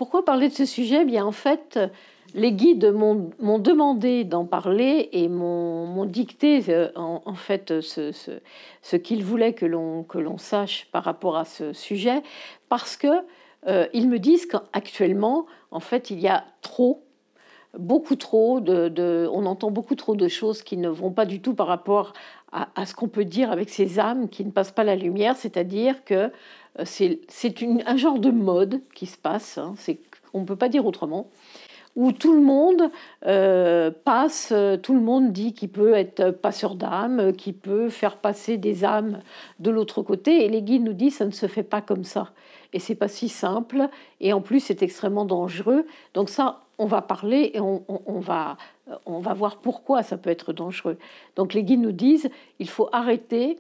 Pourquoi parler de ce sujet? Bien, en fait, les guides m'ont demandé d'en parler et m'ont dicté en fait ce qu'ils voulaient que l'on sache par rapport à ce sujet, parce que ils me disent qu'actuellement, en fait, il y a beaucoup trop on entend beaucoup trop de choses qui ne vont pas du tout par rapport à ce qu'on peut dire avec ces âmes qui ne passent pas la lumière, c'est-à-dire que c'est un genre de mode qui se passe, hein, on ne peut pas dire autrement, où tout le monde passe, tout le monde dit qu'il peut être passeur d'âmes, qu'il peut faire passer des âmes de l'autre côté, et les guides nous disent ça ne se fait pas comme ça. Et c'est pas si simple, et en plus c'est extrêmement dangereux. Donc ça, on va parler et on va voir pourquoi ça peut être dangereux. Donc les guides nous disent il faut arrêter.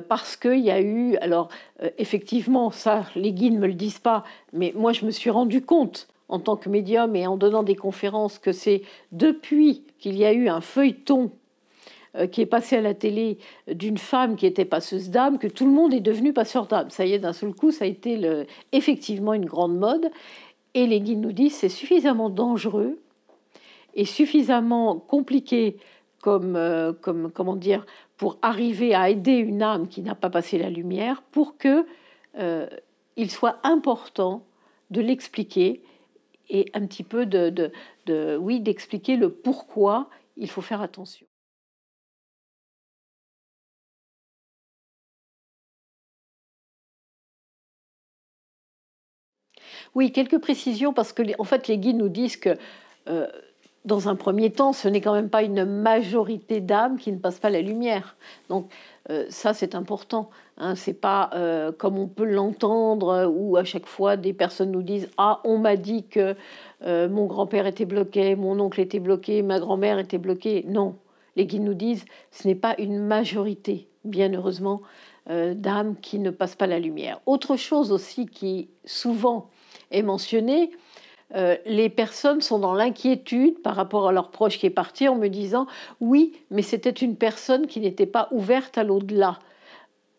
Parce qu'il y a eu, alors effectivement, ça, les guides ne me le disent pas, mais moi je me suis rendu compte en tant que médium et en donnant des conférences que c'est depuis qu'il y a eu un feuilleton qui est passé à la télé d'une femme qui était passeuse d'âme que tout le monde est devenu passeur d'âme. Ça y est, d'un seul coup, ça a été effectivement une grande mode. Et les guides nous disent c'est suffisamment dangereux et suffisamment compliqué comme comment dire, pour arriver à aider une âme qui n'a pas passé la lumière, pour que il soit important de l'expliquer et un petit peu d'expliquer le pourquoi il faut faire attention. Oui, quelques précisions, parce que en fait, les guides nous disent que euh, dans un premier temps, ce n'est quand même pas une majorité d'âmes qui ne passent pas la lumière. Donc ça, c'est important. Hein, c'est pas comme on peut l'entendre, où à chaque fois des personnes nous disent « Ah, on m'a dit que mon grand-père était bloqué, mon oncle était bloqué, ma grand-mère était bloquée. » Non, les guides nous disent « Ce n'est pas une majorité, bien heureusement, d'âmes qui ne passent pas la lumière. » Autre chose aussi qui souvent est mentionnée, les personnes sont dans l'inquiétude par rapport à leur proche qui est parti en me disant « Oui, mais c'était une personne qui n'était pas ouverte à l'au-delà. »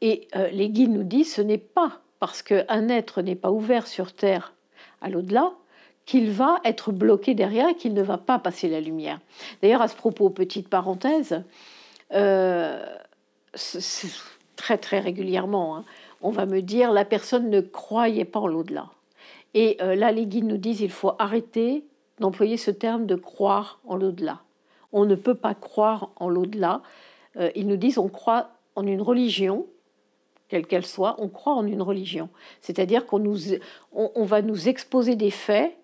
Et les guides nous disent « Ce n'est pas parce qu'un être n'est pas ouvert sur Terre à l'au-delà qu'il va être bloqué derrière et qu'il ne va pas passer la lumière. » D'ailleurs, à ce propos, petite parenthèse, très très régulièrement, hein, on va me dire « La personne ne croyait pas en l'au-delà. » Et là, les guides nous disent qu'il faut arrêter d'employer ce terme de croire en l'au-delà. On ne peut pas croire en l'au-delà. Ils nous disent on croit en une religion, quelle qu'elle soit, on croit en une religion. C'est-à-dire on va nous exposer des faits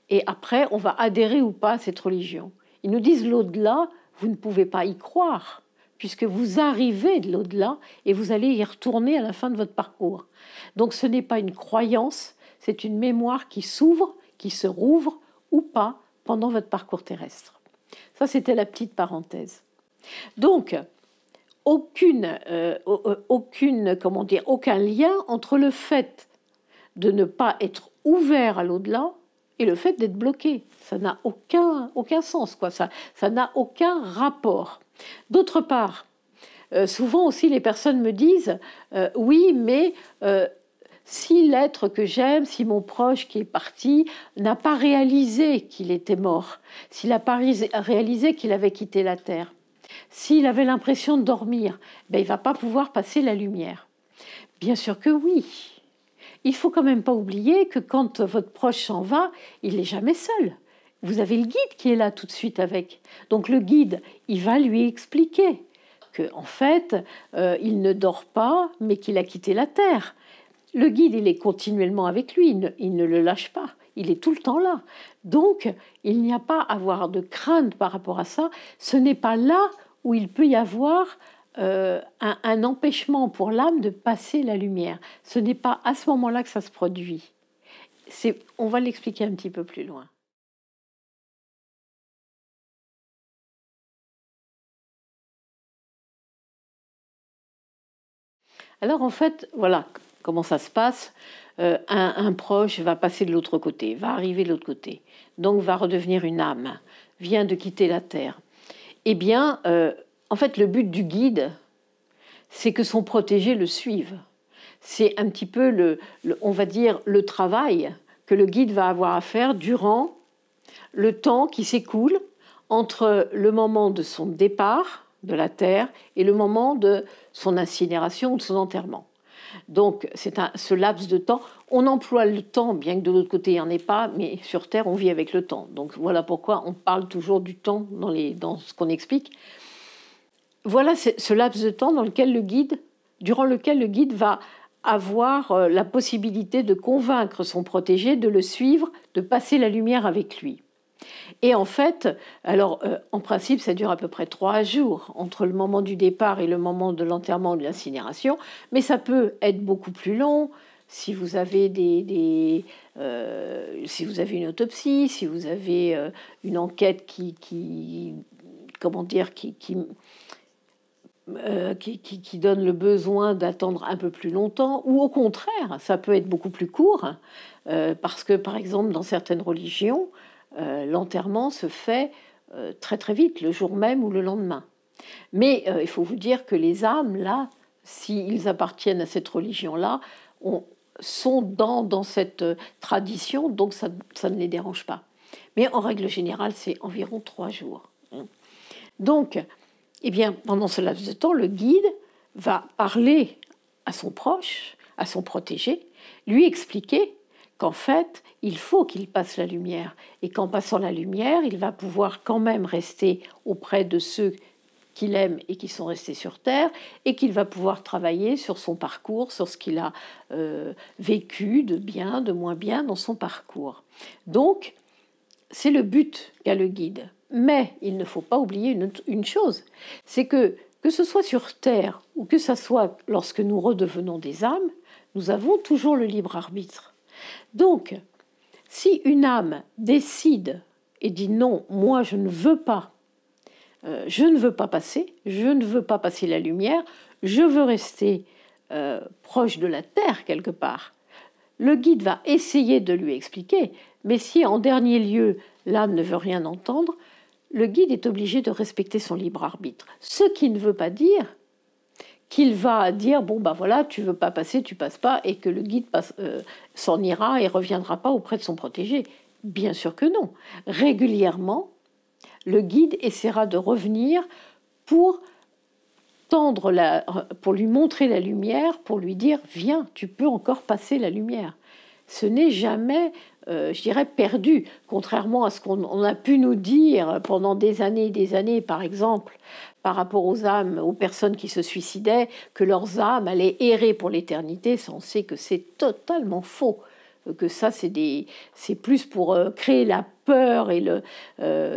et après, on va adhérer ou pas à cette religion. Ils nous disent l'au-delà, vous ne pouvez pas y croire, puisque vous arrivez de l'au-delà et vous allez y retourner à la fin de votre parcours. Donc ce n'est pas une croyance, c'est une mémoire qui s'ouvre, qui se rouvre ou pas pendant votre parcours terrestre. Ça, c'était la petite parenthèse. Donc, aucun lien entre le fait de ne pas être ouvert à l'au-delà et le fait d'être bloqué. Ça n'a aucun sens, quoi. Ça n'a aucun rapport. D'autre part, souvent aussi les personnes me disent oui, mais si l'être que j'aime, si mon proche qui est parti n'a pas réalisé qu'il était mort, s'il n'a pas réalisé qu'il avait quitté la Terre, s'il avait l'impression de dormir, ben, il ne va pas pouvoir passer la lumière. Bien sûr que oui. Il ne faut quand même pas oublier que quand votre proche s'en va, il n'est jamais seul. Vous avez le guide qui est là tout de suite avec. Donc le guide, il va lui expliquer qu'en fait, il ne dort pas, mais qu'il a quitté la Terre. Le guide, il est continuellement avec lui, il ne le lâche pas, il est tout le temps là. Donc, il n'y a pas à avoir de crainte par rapport à ça. Ce n'est pas là où il peut y avoir un empêchement pour l'âme de passer la lumière. Ce n'est pas à ce moment-là que ça se produit. On va l'expliquer un petit peu plus loin. Alors en fait, voilà comment ça se passe. Un proche va passer de l'autre côté, va arriver de l'autre côté, donc va redevenir une âme, vient de quitter la Terre. Eh bien, en fait, le but du guide, c'est que son protégé le suive. C'est un petit peu, on va dire, le travail que le guide va avoir à faire durant le temps qui s'écoule entre le moment de son départ de la Terre et le moment de son incinération ou de son enterrement. Donc, ce laps de temps, on emploie le temps, bien que de l'autre côté, il n'y en ait pas, mais sur Terre, on vit avec le temps. Donc, voilà pourquoi on parle toujours du temps dans ce qu'on explique. Voilà ce laps de temps durant lequel le guide va avoir la possibilité de convaincre son protégé de le suivre, de passer la lumière avec lui. Et en fait, en principe, ça dure à peu près 3 jours entre le moment du départ et le moment de l'enterrement ou de l'incinération, mais ça peut être beaucoup plus long si vous avez si vous avez une autopsie, si vous avez une enquête qui donne le besoin d'attendre un peu plus longtemps, ou au contraire, ça peut être beaucoup plus court, parce que, par exemple, dans certaines religions, l'enterrement se fait très très vite, le jour même ou le lendemain. Mais il faut vous dire que les âmes, là, s'ils appartiennent à cette religion-là, sont dans cette tradition, donc ça ne les dérange pas. Mais en règle générale, c'est environ 3 jours. Donc, eh bien, pendant ce laps de temps, le guide va parler à son proche, à son protégé, lui expliquer qu'en fait, il faut qu'il passe la lumière et qu'en passant la lumière, il va pouvoir quand même rester auprès de ceux qu'il aime et qui sont restés sur Terre, et qu'il va pouvoir travailler sur son parcours, sur ce qu'il a vécu de bien, de moins bien dans son parcours. Donc, c'est le but qu'a le guide. Mais il ne faut pas oublier une chose, c'est que ce soit sur Terre ou que ce soit lorsque nous redevenons des âmes, nous avons toujours le libre arbitre. Donc, si une âme décide et dit non, moi je ne veux pas passer, je ne veux pas passer la lumière, je veux rester proche de la Terre quelque part, le guide va essayer de lui expliquer, mais si en dernier lieu l'âme ne veut rien entendre, le guide est obligé de respecter son libre arbitre. Ce qui ne veut pas dire qu'il va dire bon ben voilà, tu veux pas passer, tu passes pas, et que le guide s'en ira et reviendra pas auprès de son protégé. Bien sûr que non. Régulièrement, le guide essaiera de revenir pour pour lui montrer la lumière, pour lui dire viens, tu peux encore passer la lumière. Ce n'est jamais, je dirais, perdu, contrairement à ce qu'on a pu nous dire pendant des années, par exemple, par rapport aux âmes, aux personnes qui se suicidaient, que leurs âmes allaient errer pour l'éternité. Ça, on sait que c'est totalement faux, que ça, c'est plus pour créer la peur et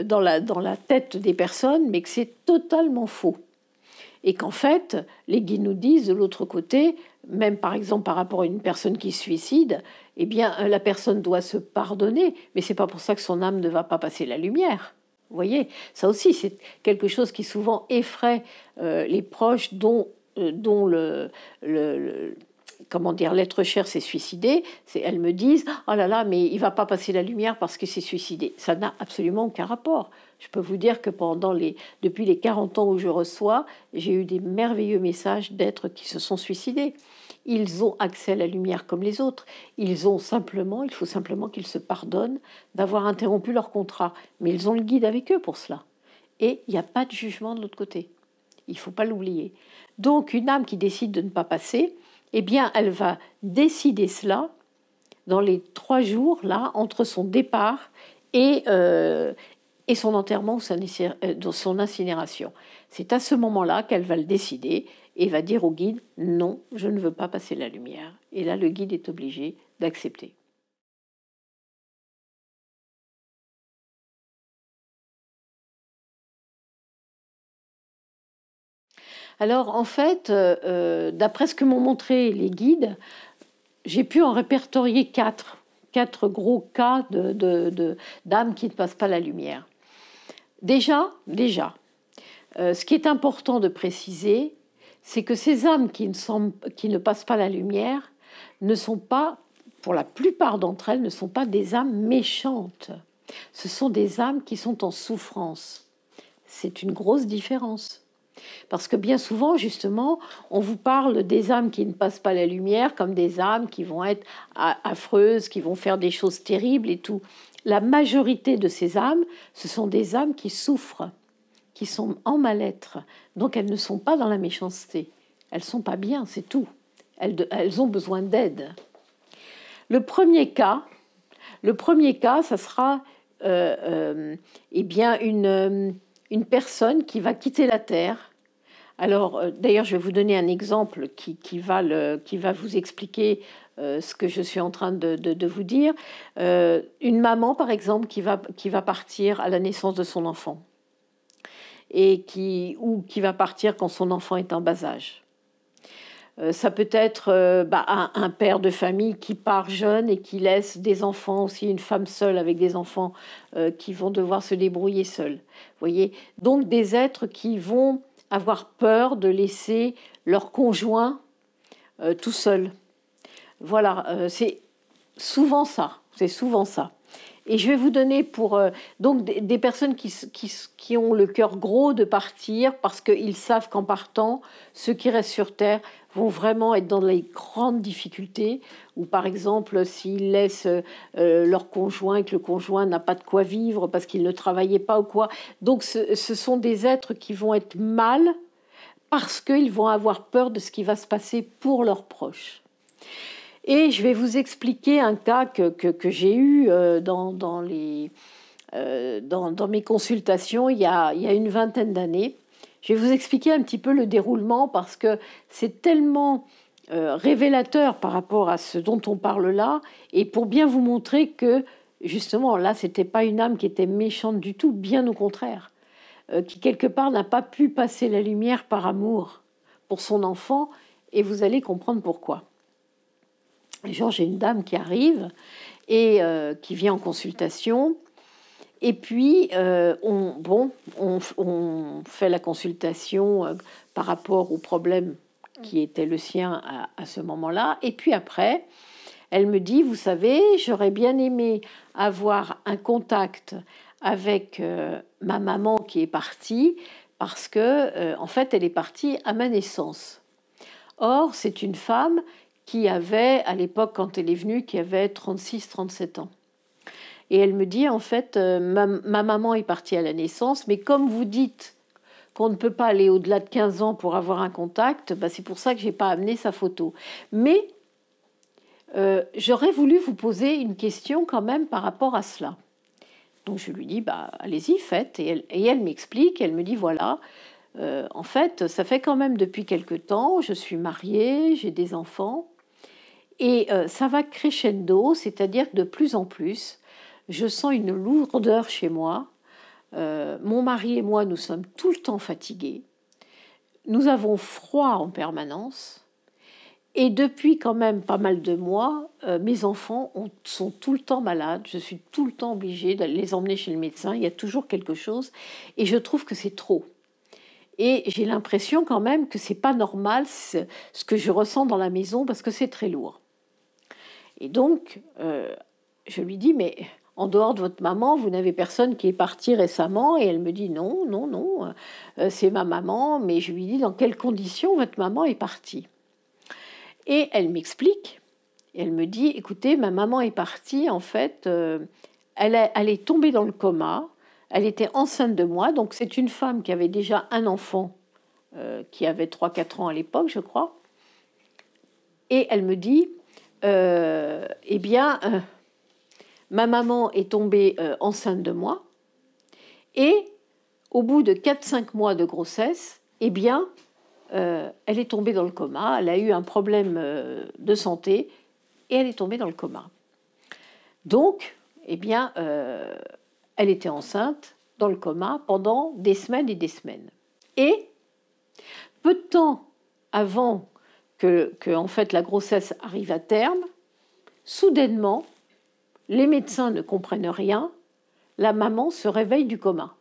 dans la tête des personnes, mais que c'est totalement faux. Et qu'en fait, les guides nous disent de l'autre côté, même par exemple par rapport à une personne qui se suicide, eh bien la personne doit se pardonner, mais c'est pas pour ça que son âme ne va pas passer la lumière. Vous voyez, ça aussi c'est quelque chose qui souvent effraie les proches dont l'être cher s'est suicidé. Elles me disent oh là là, mais il va pas passer la lumière parce qu'il s'est suicidé. Ça n'a absolument aucun rapport. Je peux vous dire que depuis les 40 ans où je reçois, j'ai eu des merveilleux messages d'êtres qui se sont suicidés. Ils ont accès à la lumière comme les autres. Il faut simplement qu'ils se pardonnent d'avoir interrompu leur contrat. Mais ils ont le guide avec eux pour cela. Et il n'y a pas de jugement de l'autre côté. Il ne faut pas l'oublier. Donc une âme qui décide de ne pas passer, eh bien elle va décider cela dans les 3 jours là entre son départ et son enterrement ou son incinération. C'est à ce moment-là qu'elle va le décider et va dire au guide « Non, je ne veux pas passer la lumière ». Et là, le guide est obligé d'accepter. Alors, en fait, d'après ce que m'ont montré les guides, j'ai pu en répertorier 4 gros cas d'âmes qui ne passent pas la lumière. Déjà, ce qui est important de préciser, c'est que ces âmes qui ne passent pas la lumière ne sont pas, pour la plupart d'entre elles, ne sont pas des âmes méchantes. Ce sont des âmes qui sont en souffrance. C'est une grosse différence. Parce que bien souvent, justement, on vous parle des âmes qui ne passent pas la lumière comme des âmes qui vont être affreuses, qui vont faire des choses terribles et tout. La majorité de ces âmes, ce sont des âmes qui souffrent, qui sont en mal-être. Donc elles ne sont pas dans la méchanceté. Elles ne sont pas bien, c'est tout. Elles ont besoin d'aide. Le premier cas, ça sera eh bien une personne qui va quitter la Terre. Alors, d'ailleurs, je vais vous donner un exemple qui va vous expliquer ce que je suis en train de vous dire. Une maman, par exemple, qui va partir à la naissance de son enfant ou qui va partir quand son enfant est en bas âge. Ça peut être un père de famille qui part jeune et qui laisse des enfants, aussi une femme seule avec des enfants qui vont devoir se débrouiller seuls. Voyez, donc des êtres qui vont avoir peur de laisser leur conjoint tout seul. Voilà, c'est souvent ça. C'est souvent ça. Et je vais vous donner donc des personnes qui ont le cœur gros de partir parce qu'ils savent qu'en partant, ceux qui restent sur Terre vont vraiment être dans les grandes difficultés. Ou par exemple, s'ils laissent leur conjoint et que le conjoint n'a pas de quoi vivre parce qu'il ne travaillait pas ou quoi. Donc ce sont des êtres qui vont être mal parce qu'ils vont avoir peur de ce qui va se passer pour leurs proches. Et je vais vous expliquer un cas que j'ai eu dans mes consultations il y a une vingtaine d'années. Je vais vous expliquer un petit peu le déroulement parce que c'est tellement révélateur par rapport à ce dont on parle là et pour bien vous montrer que justement là, ce n'était pas une âme qui était méchante du tout, bien au contraire, qui quelque part n'a pas pu passer la lumière par amour pour son enfant et vous allez comprendre pourquoi. Genre, j'ai une dame qui arrive et qui vient en consultation. Et puis, on fait la consultation par rapport au problème qui était le sien à ce moment-là. Et puis après, elle me dit, vous savez, j'aurais bien aimé avoir un contact avec ma maman qui est partie parce que, en fait, elle est partie à ma naissance. Or, c'est une femme qui avait, à l'époque, quand elle est venue, qui avait 36-37 ans. Et elle me dit, en fait, ma maman est partie à la naissance, mais comme vous dites qu'on ne peut pas aller au-delà de 15 ans pour avoir un contact, c'est pour ça que je n'ai pas amené sa photo. Mais j'aurais voulu vous poser une question quand même par rapport à cela. Donc je lui dis, allez-y, faites. Et elle m'explique, elle me dit, voilà, en fait, ça fait quand même depuis quelque temps, je suis mariée, j'ai des enfants, et ça va crescendo, c'est-à-dire que de plus en plus, je sens une lourdeur chez moi. Mon mari et moi, nous sommes tout le temps fatigués. Nous avons froid en permanence. Et depuis quand même pas mal de mois, mes enfants sont tout le temps malades. Je suis tout le temps obligée de les emmener chez le médecin. Il y a toujours quelque chose. Et je trouve que c'est trop. Et j'ai l'impression quand même que c'est pas normal ce que je ressens dans la maison parce que c'est très lourd. Et donc, je lui dis, mais en dehors de votre maman, vous n'avez personne qui est parti récemment? Et elle me dit, non, c'est ma maman. Mais je lui dis, dans quelles conditions votre maman est partie? Et elle m'explique. Elle me dit, écoutez, ma maman est partie, en fait, elle est tombée dans le coma. Elle était enceinte de moi. Donc, c'est une femme qui avait déjà un enfant qui avait 3-4 ans à l'époque, je crois. Et elle me dit, ma maman est tombée enceinte de moi et au bout de 4-5 mois de grossesse, elle est tombée dans le coma, elle a eu un problème de santé et elle est tombée dans le coma. Donc, elle était enceinte dans le coma pendant des semaines et des semaines. Et peu de temps avant que en fait, la grossesse arrive à terme, soudainement, les médecins ne comprennent rien, la maman se réveille du coma.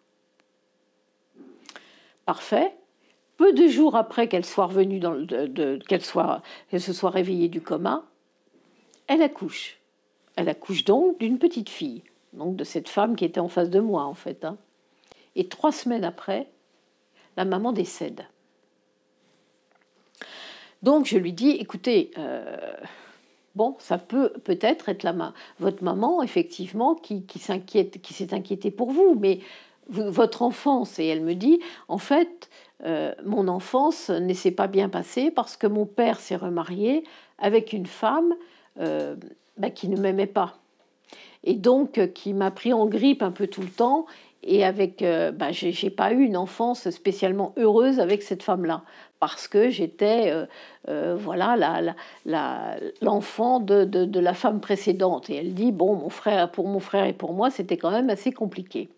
Parfait. Peu de jours après qu'elle soit revenue, qu'elle se soit réveillée du coma, elle accouche. Elle accouche donc d'une petite fille, donc de cette femme qui était en face de moi en fait. Et 3 semaines après, la maman décède. Donc je lui dis, écoutez, bon, ça peut peut-être être votre maman, effectivement, qui s'est inquiétée pour vous, mais votre enfance. Et elle me dit, en fait, mon enfance ne s'est pas bien passée parce que mon père s'est remarié avec une femme qui ne m'aimait pas. Et donc, qui m'a pris en grippe un peu tout le temps. Et avec, j'ai pas eu une enfance spécialement heureuse avec cette femme-là, parce que j'étais, voilà, l'enfant de la femme précédente. Et elle dit, bon, pour mon frère et pour moi, c'était quand même assez compliqué.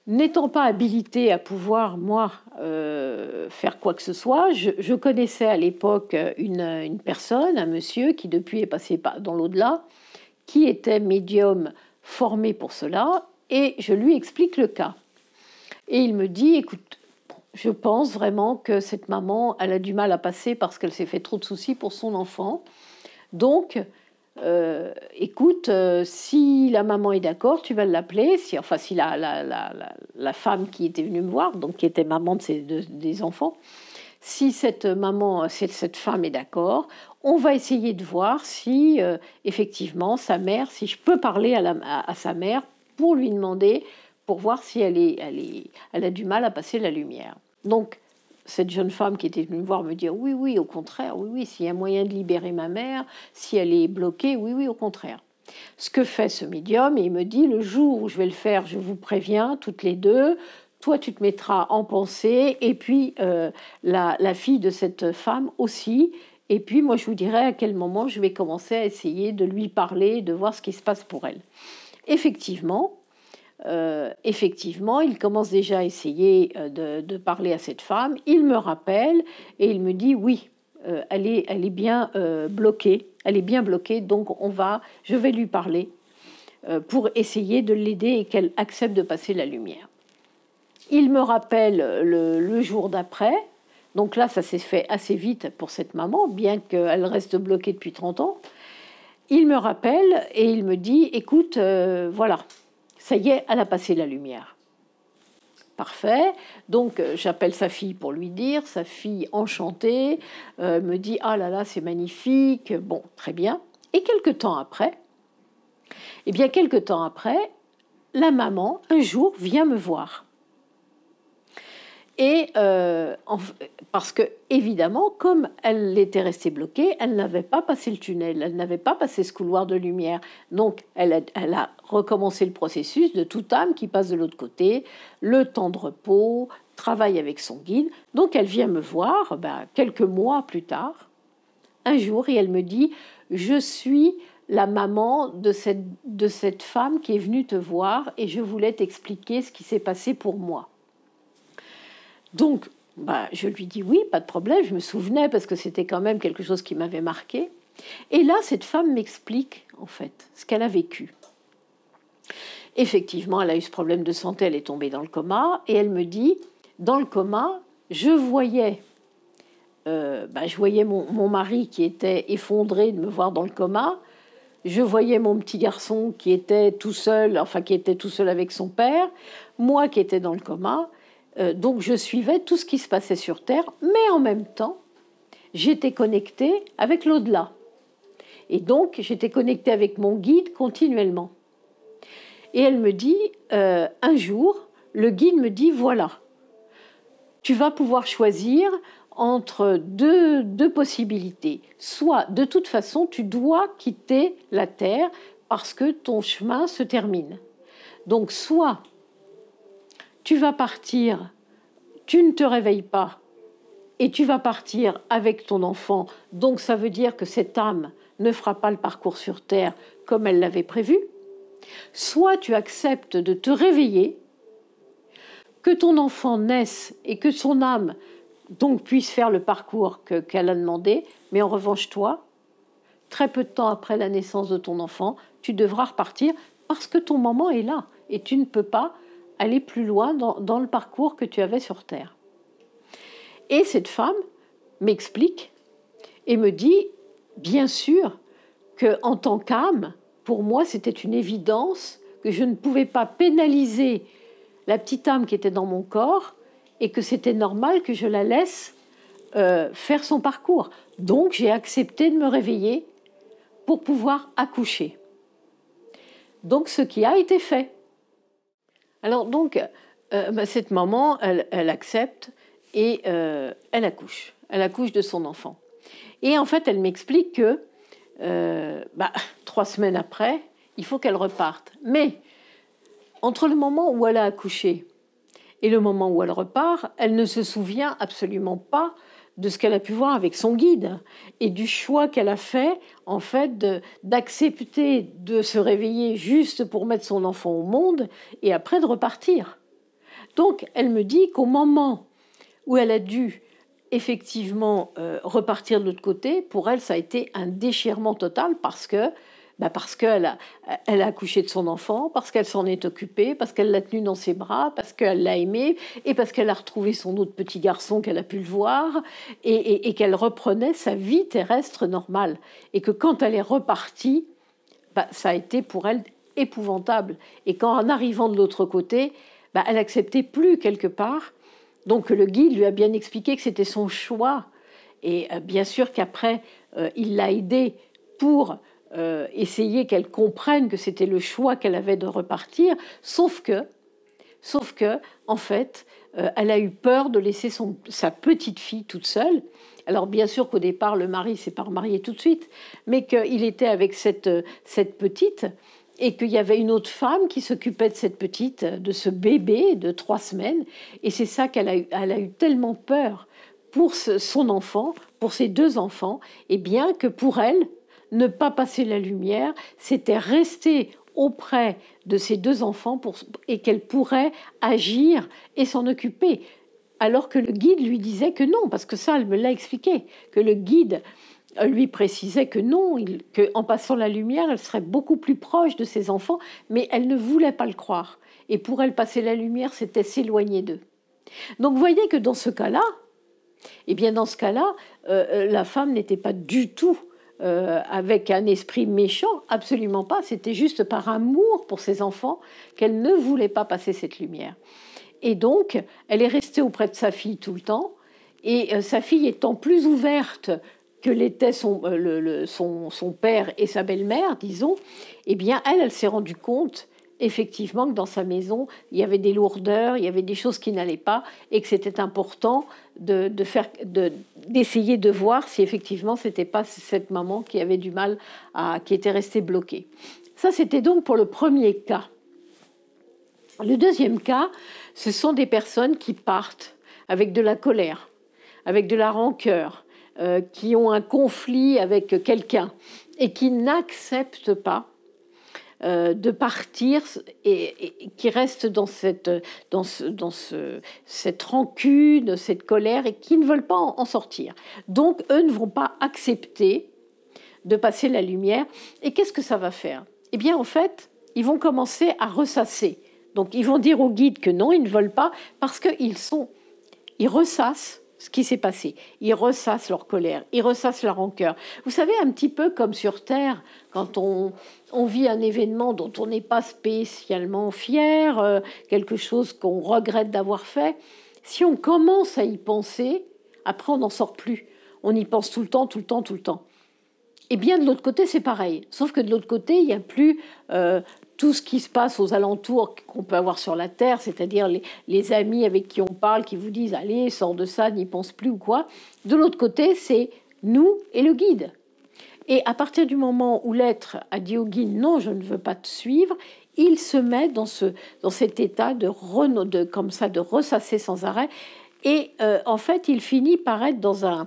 N'étant pas habilitée à pouvoir, moi, faire quoi que ce soit, je connaissais à l'époque une personne, un monsieur, qui depuis est passé dans l'au-delà, qui était médium formé pour cela, et je lui explique le cas. Et il me dit, écoute, je pense vraiment que cette maman, elle a du mal à passer parce qu'elle s'est fait trop de soucis pour son enfant. Donc, écoute, si la maman est d'accord, tu vas l'appeler. Si la femme qui était venue me voir, donc qui était maman des enfants, si cette femme est d'accord, on va essayer de voir si effectivement sa mère, si je peux parler à sa mère pour lui demander, pour voir si elle a du mal à passer la lumière. Donc, cette jeune femme qui était venue me voir me dire oui, au contraire, oui, s'il y a moyen de libérer ma mère, si elle est bloquée, oui, au contraire. Ce que fait ce médium, et il me dit, le jour où je vais le faire, je vous préviens, toutes les deux, toi tu te mettras en pensée, et puis la fille de cette femme aussi, et puis moi je vous dirai à quel moment je vais commencer à essayer de lui parler, de voir ce qui se passe pour elle. Effectivement, il commence déjà à essayer de parler à cette femme. Il me rappelle et il me dit oui, elle est bien bloquée. Elle est bien bloquée, donc je vais lui parler pour essayer de l'aider et qu'elle accepte de passer la lumière. Il me rappelle le jour d'après. Donc là, ça s'est fait assez vite pour cette maman, bien qu'elle reste bloquée depuis 30 ans. Il me rappelle et il me dit, écoute, voilà, ça y est, elle a passé la lumière. Parfait. Donc, j'appelle sa fille pour lui dire. Sa fille, enchantée, me dit, ah là là, c'est magnifique. Bon, très bien. Et quelque temps après, la maman, un jour, vient me voir. Et parce que, évidemment, comme elle était restée bloquée, elle n'avait pas passé le tunnel, elle n'avait pas passé ce couloir de lumière. Donc, elle a recommencé le processus de toute âme qui passe de l'autre côté, le temps de repos, travaille avec son guide. Donc, elle vient me voir quelques mois plus tard, un jour, et elle me dit « Je suis la maman de cette femme qui est venue te voir et je voulais t'expliquer ce qui s'est passé pour moi. » Donc, je lui dis oui, pas de problème, je me souvenais parce que c'était quand même quelque chose qui m'avait marqué. Et là, cette femme m'explique, en fait, ce qu'elle a vécu. Effectivement, elle a eu ce problème de santé, elle est tombée dans le coma, et elle me dit, dans le coma, je voyais mon mari qui était effondré de me voir dans le coma, je voyais mon petit garçon qui était tout seul avec son père, moi qui étais dans le coma. Donc je suivais tout ce qui se passait sur Terre, mais en même temps, j'étais connectée avec l'au-delà. Et donc, j'étais connectée avec mon guide continuellement. Et elle me dit, un jour, le guide me dit, voilà, tu vas pouvoir choisir entre deux possibilités. Soit, de toute façon, tu dois quitter la Terre parce que ton chemin se termine. Donc, soit tu vas partir, tu ne te réveilles pas et tu vas partir avec ton enfant. Donc ça veut dire que cette âme ne fera pas le parcours sur Terre comme elle l'avait prévu. Soit tu acceptes de te réveiller, que ton enfant naisse et que son âme donc puisse faire le parcours qu'elle a demandé. Mais en revanche, toi, très peu de temps après la naissance de ton enfant, tu devras repartir parce que ton moment est là et tu ne peux pas aller plus loin dans le parcours que tu avais sur Terre. Et cette femme m'explique et me dit, bien sûr, qu'en tant qu'âme, pour moi, c'était une évidence que je ne pouvais pas pénaliser la petite âme qui était dans mon corps et que c'était normal que je la laisse faire son parcours. Donc j'ai accepté de me réveiller pour pouvoir accoucher. Donc ce qui a été fait. Alors donc cette maman, elle accepte et elle accouche. Elle accouche de son enfant. Et en fait, elle m'explique que 3 semaines après, il faut qu'elle reparte. Mais entre le moment où elle a accouché et le moment où elle repart, elle ne se souvient absolument pas de ce qu'elle a pu voir avec son guide et du choix qu'elle a fait, en fait, d'accepter de se réveiller juste pour mettre son enfant au monde et après de repartir. Donc, elle me dit qu'au moment où elle a dû effectivement repartir de l'autre côté, pour elle, ça a été un déchirement total parce qu'elle a accouché de son enfant, parce qu'elle s'en est occupée, parce qu'elle l'a tenu dans ses bras, parce qu'elle l'a aimé, et parce qu'elle a retrouvé son autre petit garçon qu'elle a pu le voir, et qu'elle reprenait sa vie terrestre normale. Et que quand elle est repartie, ça a été pour elle épouvantable. Et quand en arrivant de l'autre côté, elle n'acceptait plus quelque part. Donc le guide lui a bien expliqué que c'était son choix. Et bien sûr qu'après, il l'a aidée pour essayer qu'elle comprenne que c'était le choix qu'elle avait de repartir, sauf que en fait, elle a eu peur de laisser sa petite fille toute seule. Alors bien sûr qu'au départ, le mari s'est pas remarié tout de suite, mais qu'il était avec cette petite, et qu'il y avait une autre femme qui s'occupait de cette petite, de ce bébé de 3 semaines, et c'est ça qu'elle a eu. Elle a eu tellement peur pour son enfant, pour ses 2 enfants, et bien que pour elle, ne pas passer la lumière, c'était rester auprès de ses 2 enfants et qu'elle pourrait agir et s'en occuper. Alors que le guide lui disait que non, parce que ça, elle me l'a expliqué, que le guide lui précisait que non, qu'en passant la lumière, elle serait beaucoup plus proche de ses enfants, mais elle ne voulait pas le croire. Et pour elle, passer la lumière, c'était s'éloigner d'eux. Donc vous voyez que dans ce cas-là, la femme n'était pas du tout avec un esprit méchant, absolument pas. C'était juste par amour pour ses enfants qu'elle ne voulait pas passer cette lumière. Et donc, elle est restée auprès de sa fille tout le temps, et sa fille étant plus ouverte que l'étaient son père et sa belle-mère, disons, eh bien, elle s'est rendue compte effectivement que dans sa maison, il y avait des lourdeurs, il y avait des choses qui n'allaient pas, et que c'était important d'essayer de voir si effectivement c'était pas cette maman qui avait du mal, qui était restée bloquée. Ça, c'était donc pour le premier cas. Le deuxième cas, ce sont des personnes qui partent avec de la colère, avec de la rancœur, qui ont un conflit avec quelqu'un et qui n'acceptent pas de partir et qui restent dans cette rancune, cette colère, et qui ne veulent pas en sortir. Donc, eux ne vont pas accepter de passer la lumière. Et qu'est-ce que ça va faire? Eh bien, en fait, ils vont commencer à ressasser. Donc, ils vont dire au guide que non, ils ne veulent pas, parce qu'ils ressassent ce qui s'est passé. Ils ressassent leur colère, ils ressassent leur rancœur. Vous savez, un petit peu comme sur Terre, quand on vit un événement dont on n'est pas spécialement fier, quelque chose qu'on regrette d'avoir fait, si on commence à y penser, après on n'en sort plus. On y pense tout le temps, tout le temps, tout le temps. Et bien de l'autre côté, c'est pareil. Sauf que de l'autre côté, il n'y a plus tout ce qui se passe aux alentours qu'on peut avoir sur la Terre, c'est-à-dire les amis avec qui on parle, qui vous disent « Allez, sors de ça, n'y pense plus » ou quoi. De l'autre côté, c'est nous et le guide. Et à partir du moment où l'être a dit au guide « Non, je ne veux pas te suivre », il se met dans cet état de ressasser sans arrêt. Et en fait, il finit par être dans un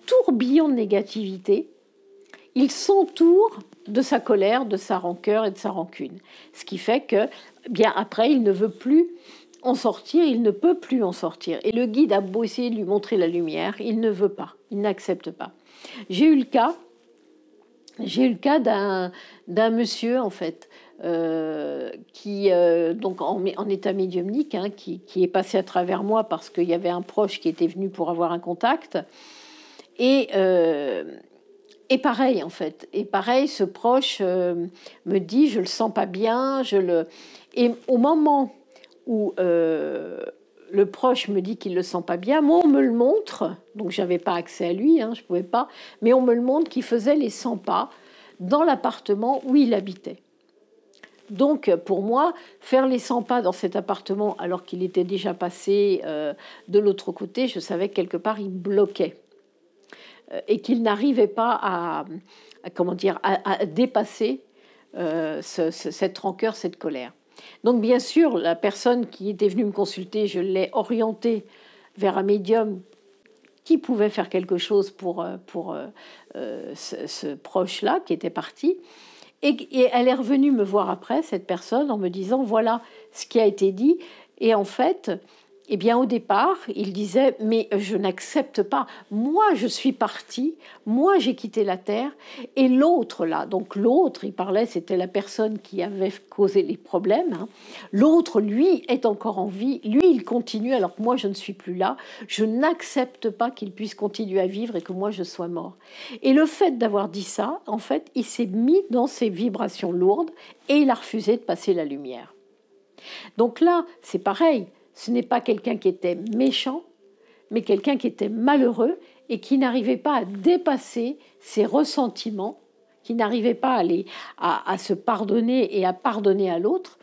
tourbillon de négativité. Il s'entoure de sa colère, de sa rancœur et de sa rancune. Ce qui fait que, bien après, il ne veut plus en sortir, il ne peut plus en sortir. Et le guide a beau essayer de lui montrer la lumière, il ne veut pas, il n'accepte pas. J'ai eu le cas d'un monsieur, en fait, qui, donc en état médiumnique, qui est passé à travers moi parce qu'il y avait un proche qui était venu pour avoir un contact. Et pareil, en fait. Et pareil, ce proche me dit, je le sens pas bien. Et au moment où le le proche me dit qu'il ne le sent pas bien. Moi, on me le montre, donc je n'avais pas accès à lui, hein, je ne pouvais pas, mais on me le montre qu'il faisait les 100 pas dans l'appartement où il habitait. Donc, pour moi, faire les 100 pas dans cet appartement, alors qu'il était déjà passé de l'autre côté, je savais que quelque part, il bloquait et qu'il n'arrivait pas à dépasser cette rancœur, cette colère. Donc, bien sûr, la personne qui était venue me consulter, je l'ai orientée vers un médium qui pouvait faire quelque chose pour ce proche-là qui était parti. Et elle est revenue me voir après, cette personne, en me disant, voilà ce qui a été dit. Et en fait, eh bien, au départ, il disait, mais je n'accepte pas. Moi, je suis partie, moi, j'ai quitté la Terre. Et l'autre, là, donc l'autre, il parlait, c'était la personne qui avait causé les problèmes. Hein. L'autre, lui, est encore en vie. Lui, il continue, alors que moi, je ne suis plus là. Je n'accepte pas qu'il puisse continuer à vivre et que moi, je sois mort. Et le fait d'avoir dit ça, en fait, il s'est mis dans ces vibrations lourdes et il a refusé de passer la lumière. Donc là, c'est pareil. Ce n'est pas quelqu'un qui était méchant, mais quelqu'un qui était malheureux et qui n'arrivait pas à dépasser ses ressentiments, qui n'arrivait pas à se pardonner et à pardonner à l'autre,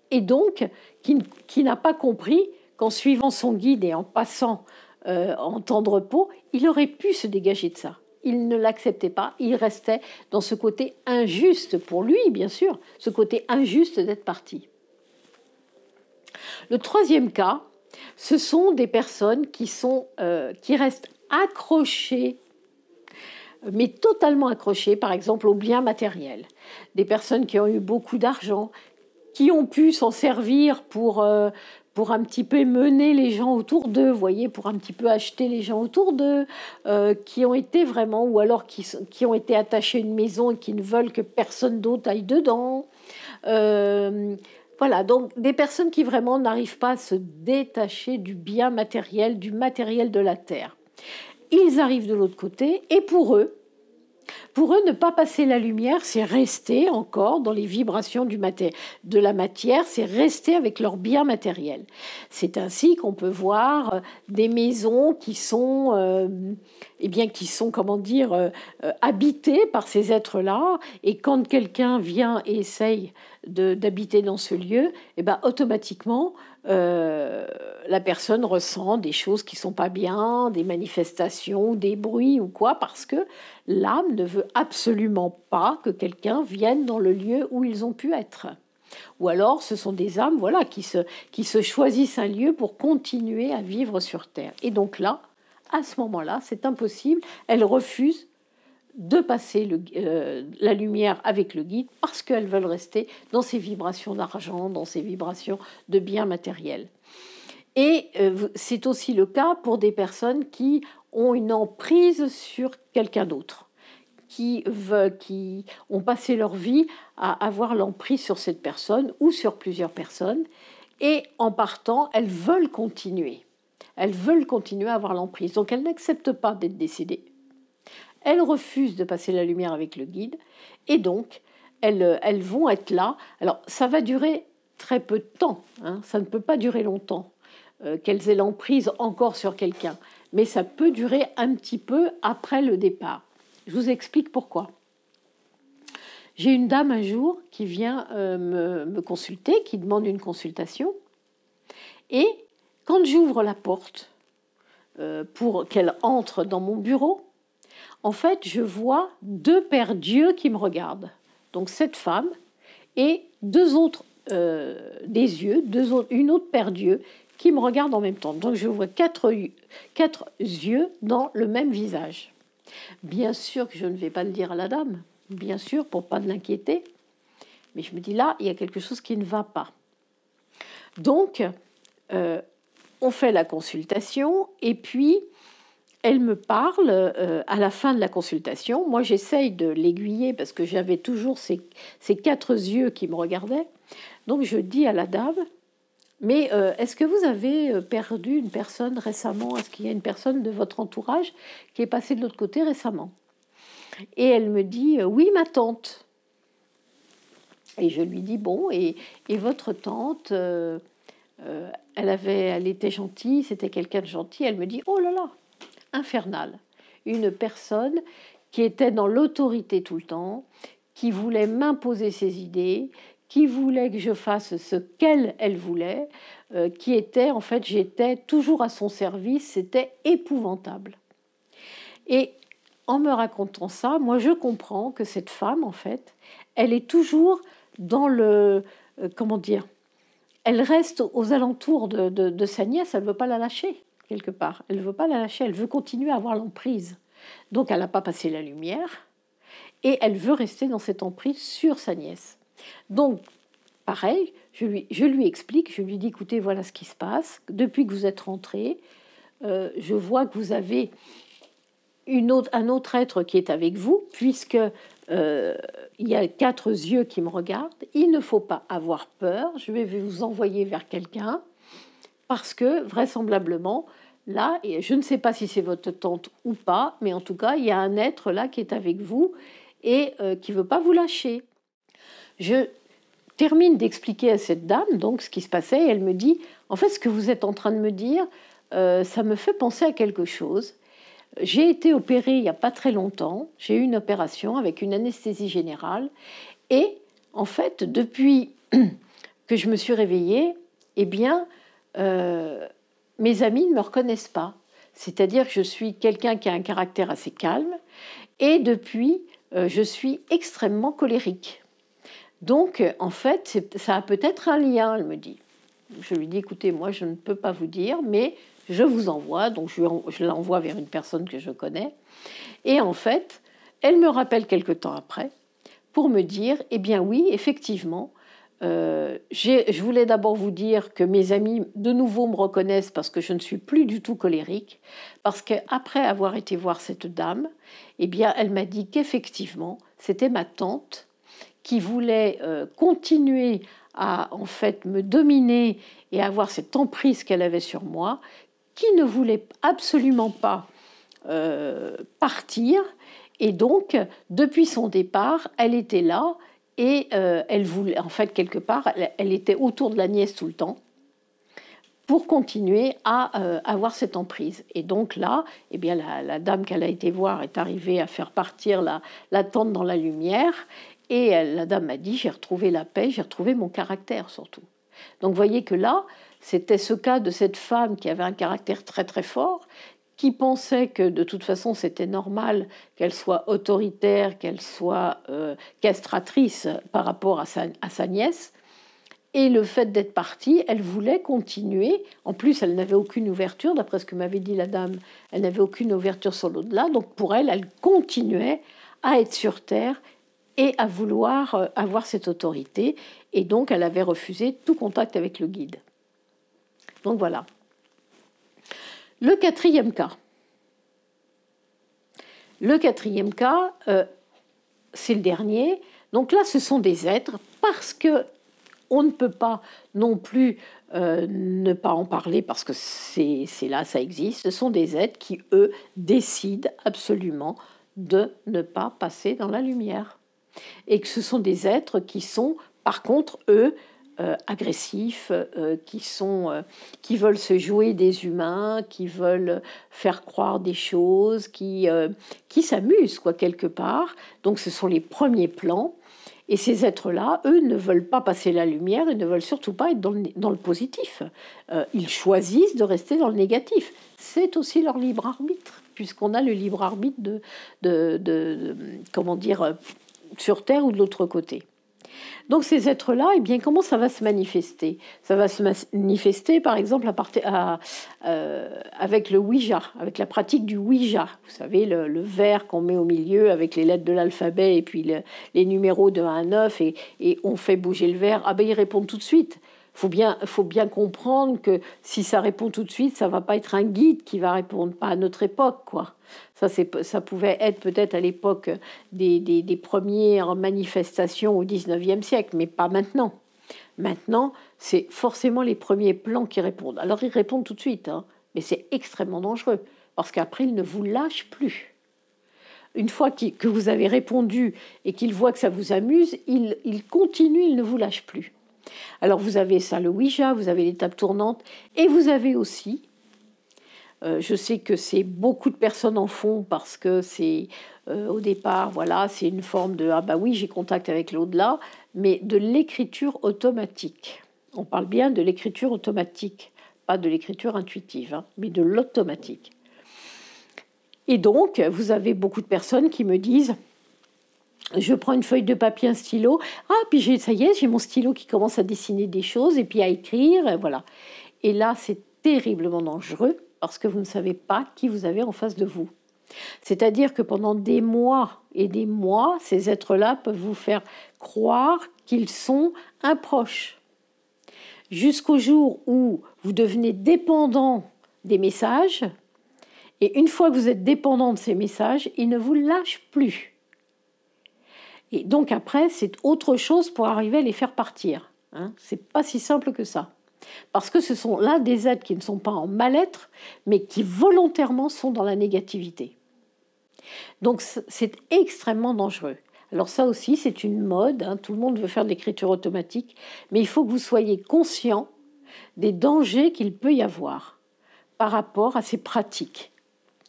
et donc qui n'a pas compris qu'en suivant son guide et en passant en temps de repos, il aurait pu se dégager de ça. Il ne l'acceptait pas, il restait dans ce côté injuste pour lui, bien sûr, ce côté injuste d'être parti. Le troisième cas, ce sont des personnes qui restent accrochées, mais totalement accrochées, par exemple, aux biens matériels. Des personnes qui ont eu beaucoup d'argent, qui ont pu s'en servir pour un petit peu mener les gens autour d'eux, voyez, pour un petit peu acheter les gens autour d'eux, qui ont été vraiment, ou alors qui ont été attachés à une maison et qui ne veulent que personne d'autre aille dedans. Voilà, donc des personnes qui vraiment n'arrivent pas à se détacher du bien matériel, du matériel de la terre. Ils arrivent de l'autre côté et pour eux, ne pas passer la lumière, c'est rester encore dans les vibrations de la matière, c'est rester avec leur bien matériel. C'est ainsi qu'on peut voir des maisons qui sont, habitées par ces êtres-là. Et quand quelqu'un vient et essaye d'habiter dans ce lieu, automatiquement, la personne ressent des choses qui ne sont pas bien, des manifestations, des bruits ou quoi, parce que l'âme ne veut absolument pas que quelqu'un vienne dans le lieu où ils ont pu être. Ou alors, ce sont des âmes qui se choisissent un lieu pour continuer à vivre sur Terre. Et donc là, à ce moment-là, c'est impossible. Elles refusent de passer la lumière avec le guide parce qu'elles veulent rester dans ces vibrations d'argent, dans ces vibrations de biens matériels. Et c'est aussi le cas pour des personnes qui ont une emprise sur quelqu'un d'autre, qui ont passé leur vie à avoir l'emprise sur cette personne ou sur plusieurs personnes. Et en partant, elles veulent continuer. Elles veulent continuer à avoir l'emprise. Donc elles n'acceptent pas d'être décédées. Elles refusent de passer la lumière avec le guide. Et donc, elles vont être là. Alors, ça va durer très peu de temps. Hein, ça ne peut pas durer longtemps. Qu'elles aient l'emprise encore sur quelqu'un. Mais ça peut durer un petit peu après le départ. Je vous explique pourquoi. J'ai une dame un jour qui vient me consulter, qui demande une consultation. Et quand j'ouvre la porte pour qu'elle entre dans mon bureau, en fait, je vois deux paires d'yeux qui me regardent. Donc cette femme et deux autres des yeux, une autre paire d'yeux qui me regardent en même temps. Donc je vois quatre yeux dans le même visage. Bien sûr que je ne vais pas le dire à la dame, bien sûr, pour pas l'inquiéter. Mais je me dis là, il y a quelque chose qui ne va pas. Donc, on fait la consultation et puis elle me parle à la fin de la consultation. Moi, j'essaye de l'aiguiller parce que j'avais toujours ces quatre yeux qui me regardaient. Donc, je dis à la dame, mais est-ce que vous avez perdu une personne récemment? Est-ce qu'il y a une personne de votre entourage qui est passée de l'autre côté récemment? Et elle me dit, oui, ma tante. Et je lui dis, bon, et votre tante, elle était gentille, c'était quelqu'un de gentil. Elle me dit, oh là là, infernal. Une personne qui était dans l'autorité tout le temps, qui voulait m'imposer ses idées, qui voulait que je fasse ce qu'elle voulait, qui était, en fait, j'étais toujours à son service, c'était épouvantable. Et en me racontant ça, moi je comprends que cette femme, en fait, elle est toujours dans le... comment dire, elle reste aux alentours de sa nièce, elle ne veut pas la lâcher, quelque part. Elle ne veut pas la lâcher, elle veut continuer à avoir l'emprise. Donc elle n'a pas passé la lumière, et elle veut rester dans cette emprise sur sa nièce. Donc, pareil, je lui explique, je lui dis, écoutez, voilà ce qui se passe. Depuis que vous êtes rentré, je vois que vous avez un autre être qui est avec vous, puisque il y a 4 yeux qui me regardent. Il ne faut pas avoir peur, je vais vous envoyer vers quelqu'un, parce que vraisemblablement, là, et je ne sais pas si c'est votre tante ou pas, mais en tout cas, il y a un être là qui est avec vous et qui ne veut pas vous lâcher. Je termine d'expliquer à cette dame donc ce qui se passait, et elle me dit, en fait, ce que vous êtes en train de me dire, ça me fait penser à quelque chose. J'ai été opérée il n'y a pas très longtemps, j'ai eu une opération avec une anesthésie générale, et en fait, depuis que je me suis réveillée, eh bien, mes amis ne me reconnaissent pas. C'est-à-dire que je suis quelqu'un qui a un caractère assez calme, et depuis, je suis extrêmement colérique. Donc, en fait, ça a peut-être un lien, elle me dit. Je lui dis, écoutez, moi, je ne peux pas vous dire, mais je vous envoie. Donc, je l'envoie vers une personne que je connais. Et en fait, elle me rappelle quelque temps après pour me dire, eh bien oui, effectivement, je voulais d'abord vous dire que mes amis, de nouveau, me reconnaissent parce que je ne suis plus du tout colérique, parce qu'après avoir été voir cette dame, eh bien, elle m'a dit qu'effectivement, c'était ma tante qui voulait continuer à en fait me dominer et avoir cette emprise qu'elle avait sur moi, qui ne voulait absolument pas partir. Et donc, depuis son départ, elle était là et elle voulait, en fait, quelque part, elle était autour de la nièce tout le temps pour continuer à avoir cette emprise. Et donc là, eh bien, la dame qu'elle a été voir est arrivée à faire partir la tante dans la lumière. Et la dame m'a dit, j'ai retrouvé la paix, j'ai retrouvé mon caractère surtout. Donc vous voyez que là, c'était ce cas de cette femme qui avait un caractère très très fort, qui pensait que de toute façon c'était normal qu'elle soit autoritaire, qu'elle soit castratrice par rapport à sa nièce. Et le fait d'être partie, elle voulait continuer. En plus, elle n'avait aucune ouverture, d'après ce que m'avait dit la dame, elle n'avait aucune ouverture sur l'au-delà. Donc pour elle, elle continuait à être sur Terre et à vouloir avoir cette autorité. Et donc, elle avait refusé tout contact avec le guide. Donc voilà. Le quatrième cas. Le quatrième cas, c'est le dernier. Donc là, ce sont des êtres, parce que on ne peut pas non plus ne pas en parler, parce que c'est là, ça existe. Ce sont des êtres qui, eux, décident absolument de ne pas passer dans la lumière. Et que ce sont des êtres qui sont, par contre, eux, agressifs, qui veulent se jouer des humains, qui veulent faire croire des choses, qui s'amusent, quoi, quelque part. Donc ce sont les premiers plans. Et ces êtres-là, eux, ne veulent pas passer la lumière et ne veulent surtout pas être dans le positif. Ils choisissent de rester dans le négatif. C'est aussi leur libre arbitre, puisqu'on a le libre arbitre comment dire, sur Terre ou de l'autre côté. Donc ces êtres-là, eh bien, comment ça va se manifester? Ça va se manifester, par exemple, avec le Ouija, avec la pratique du Ouija. Vous savez, le verre qu'on met au milieu avec les lettres de l'alphabet et puis les numéros de 1 à 9, et on fait bouger le verre. Ah ben, ils répondent tout de suite. Faut bien comprendre que si ça répond tout de suite, ça va pas être un guide qui va répondre, pas à notre époque, quoi. Ça pouvait être peut-être à l'époque des premières manifestations au 19e siècle, mais pas maintenant. Maintenant, c'est forcément les premiers plans qui répondent. Alors, ils répondent tout de suite, hein, mais c'est extrêmement dangereux, parce qu'après, ils ne vous lâchent plus. Une fois que vous avez répondu et qu'ils voient que ça vous amuse, ils continuent, ils ne vous lâchent plus. Alors vous avez ça, le Ouija, vous avez les tables tournantes, et vous avez aussi, je sais que c'est beaucoup de personnes en font parce que c'est au départ, voilà, c'est une forme de ah bah oui, j'ai contact avec l'au-delà, mais de l'écriture automatique. On parle bien de l'écriture automatique, pas de l'écriture intuitive, hein, mais de l'automatique. Et donc, vous avez beaucoup de personnes qui me disent, je prends une feuille de papier, un stylo, ah, puis ça y est, j'ai mon stylo qui commence à dessiner des choses et puis à écrire, voilà. Et là, c'est terriblement dangereux parce que vous ne savez pas qui vous avez en face de vous. C'est-à-dire que pendant des mois et des mois, ces êtres-là peuvent vous faire croire qu'ils sont un proche. Jusqu'au jour où vous devenez dépendant des messages, et une fois que vous êtes dépendant de ces messages, ils ne vous lâchent plus. Et donc après, c'est autre chose pour arriver à les faire partir. Hein. C'est pas si simple que ça. Parce que ce sont là des êtres qui ne sont pas en mal-être, mais qui volontairement sont dans la négativité. Donc c'est extrêmement dangereux. Alors ça aussi, c'est une mode. Hein. Tout le monde veut faire de l'écriture automatique, mais il faut que vous soyez conscient des dangers qu'il peut y avoir par rapport à ces pratiques.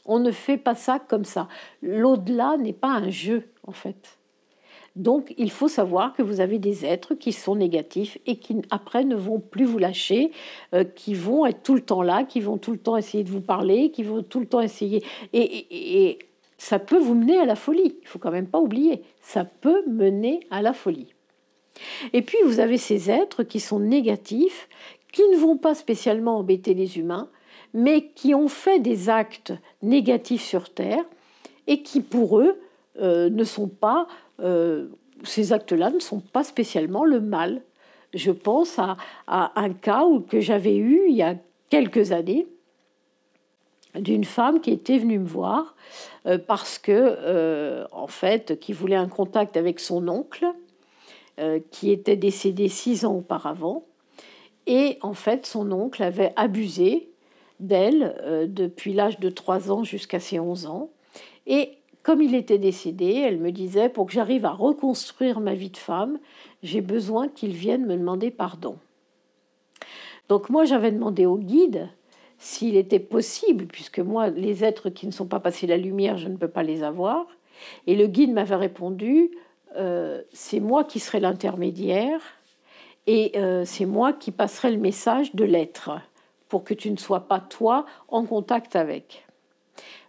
On ne fait pas ça comme ça. L'au-delà n'est pas un jeu, en fait. Donc, il faut savoir que vous avez des êtres qui sont négatifs et qui, après, ne vont plus vous lâcher, qui vont être tout le temps là, qui vont tout le temps essayer de vous parler, qui vont tout le temps essayer... Et ça peut vous mener à la folie. Il ne faut quand même pas oublier. Ça peut mener à la folie. Et puis, vous avez ces êtres qui sont négatifs, qui ne vont pas spécialement embêter les humains, mais qui ont fait des actes négatifs sur Terre et qui, pour eux, ne sont pas... ces actes-là ne sont pas spécialement le mal. Je pense à un cas que j'avais eu il y a quelques années d'une femme qui était venue me voir parce que, en fait, qui voulait un contact avec son oncle qui était décédé 6 ans auparavant. Et en fait, son oncle avait abusé d'elle depuis l'âge de 3 ans jusqu'à ses 11 ans. Et comme il était décédé, elle me disait, pour que j'arrive à reconstruire ma vie de femme, j'ai besoin qu'il vienne me demander pardon. Donc moi, j'avais demandé au guide s'il était possible, puisque moi, les êtres qui ne sont pas passés la lumière, je ne peux pas les avoir. Et le guide m'avait répondu, c'est moi qui serai l'intermédiaire et c'est moi qui passerai le message de l'être pour que tu ne sois pas, toi, en contact avec.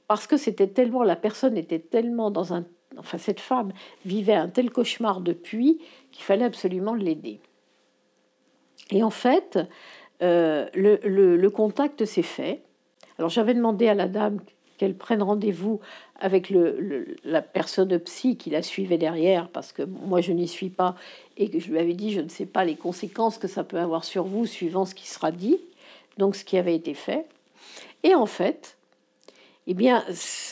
Parce que c'était tellement, la personne était tellement dans un... Enfin, cette femme vivait un tel cauchemar depuis qu'il fallait absolument l'aider. Et en fait, le contact s'est fait. Alors, j'avais demandé à la dame qu'elle prenne rendez-vous avec la personne psy qui la suivait derrière, parce que moi, je n'y suis pas, et que je lui avais dit, je ne sais pas les conséquences que ça peut avoir sur vous, suivant ce qui sera dit, donc ce qui avait été fait. Et en fait... Eh bien,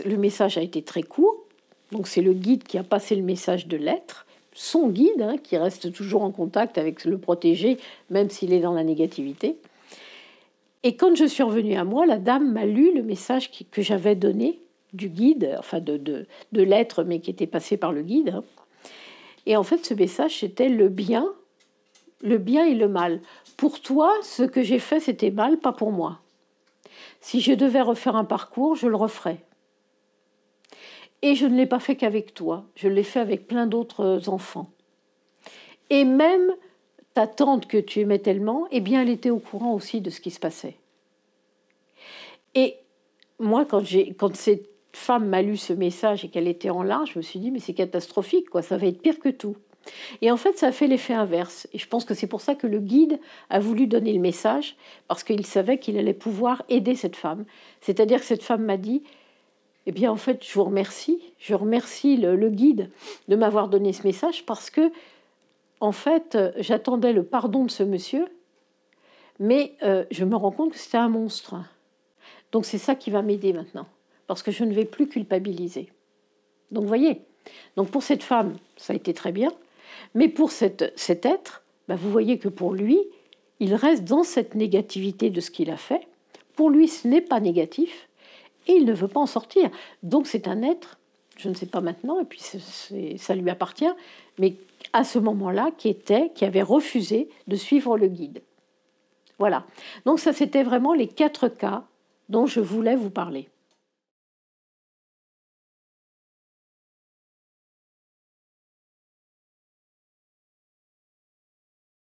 le message a été très court. Donc, c'est le guide qui a passé le message de l'être, son guide, hein, qui reste toujours en contact avec le protégé, même s'il est dans la négativité. Et quand je suis revenue à moi, la dame m'a lu le message que j'avais donné du guide, enfin de l'être, mais qui était passé par le guide. Hein. Et en fait, ce message, c'était le bien et le mal. Pour toi, ce que j'ai fait, c'était mal, pas pour moi. Si je devais refaire un parcours, je le referais. Et je ne l'ai pas fait qu'avec toi, je l'ai fait avec plein d'autres enfants. Et même ta tante que tu aimais tellement, eh bien, elle était au courant aussi de ce qui se passait. Et moi, quand cette femme m'a lu ce message et qu'elle était en larmes, je me suis dit, mais c'est catastrophique, quoi, ça va être pire que tout. Et en fait, ça a fait l'effet inverse. Et je pense que c'est pour ça que le guide a voulu donner le message, parce qu'il savait qu'il allait pouvoir aider cette femme. C'est-à-dire que cette femme m'a dit, eh bien, en fait, je vous remercie. Je remercie le guide de m'avoir donné ce message, parce que, en fait, j'attendais le pardon de ce monsieur, mais je me rends compte que c'était un monstre. Donc, c'est ça qui va m'aider maintenant, parce que je ne vais plus culpabiliser. Donc, vous voyez, donc pour cette femme, ça a été très bien. Mais pour cet être, vous voyez que pour lui, il reste dans cette négativité de ce qu'il a fait. Pour lui, ce n'est pas négatif et il ne veut pas en sortir. Donc c'est un être je ne sais pas maintenant, et puis ça lui appartient, mais à ce moment-là, qui avait refusé de suivre le guide. Voilà. Donc ça, c'était vraiment les 4 cas dont je voulais vous parler.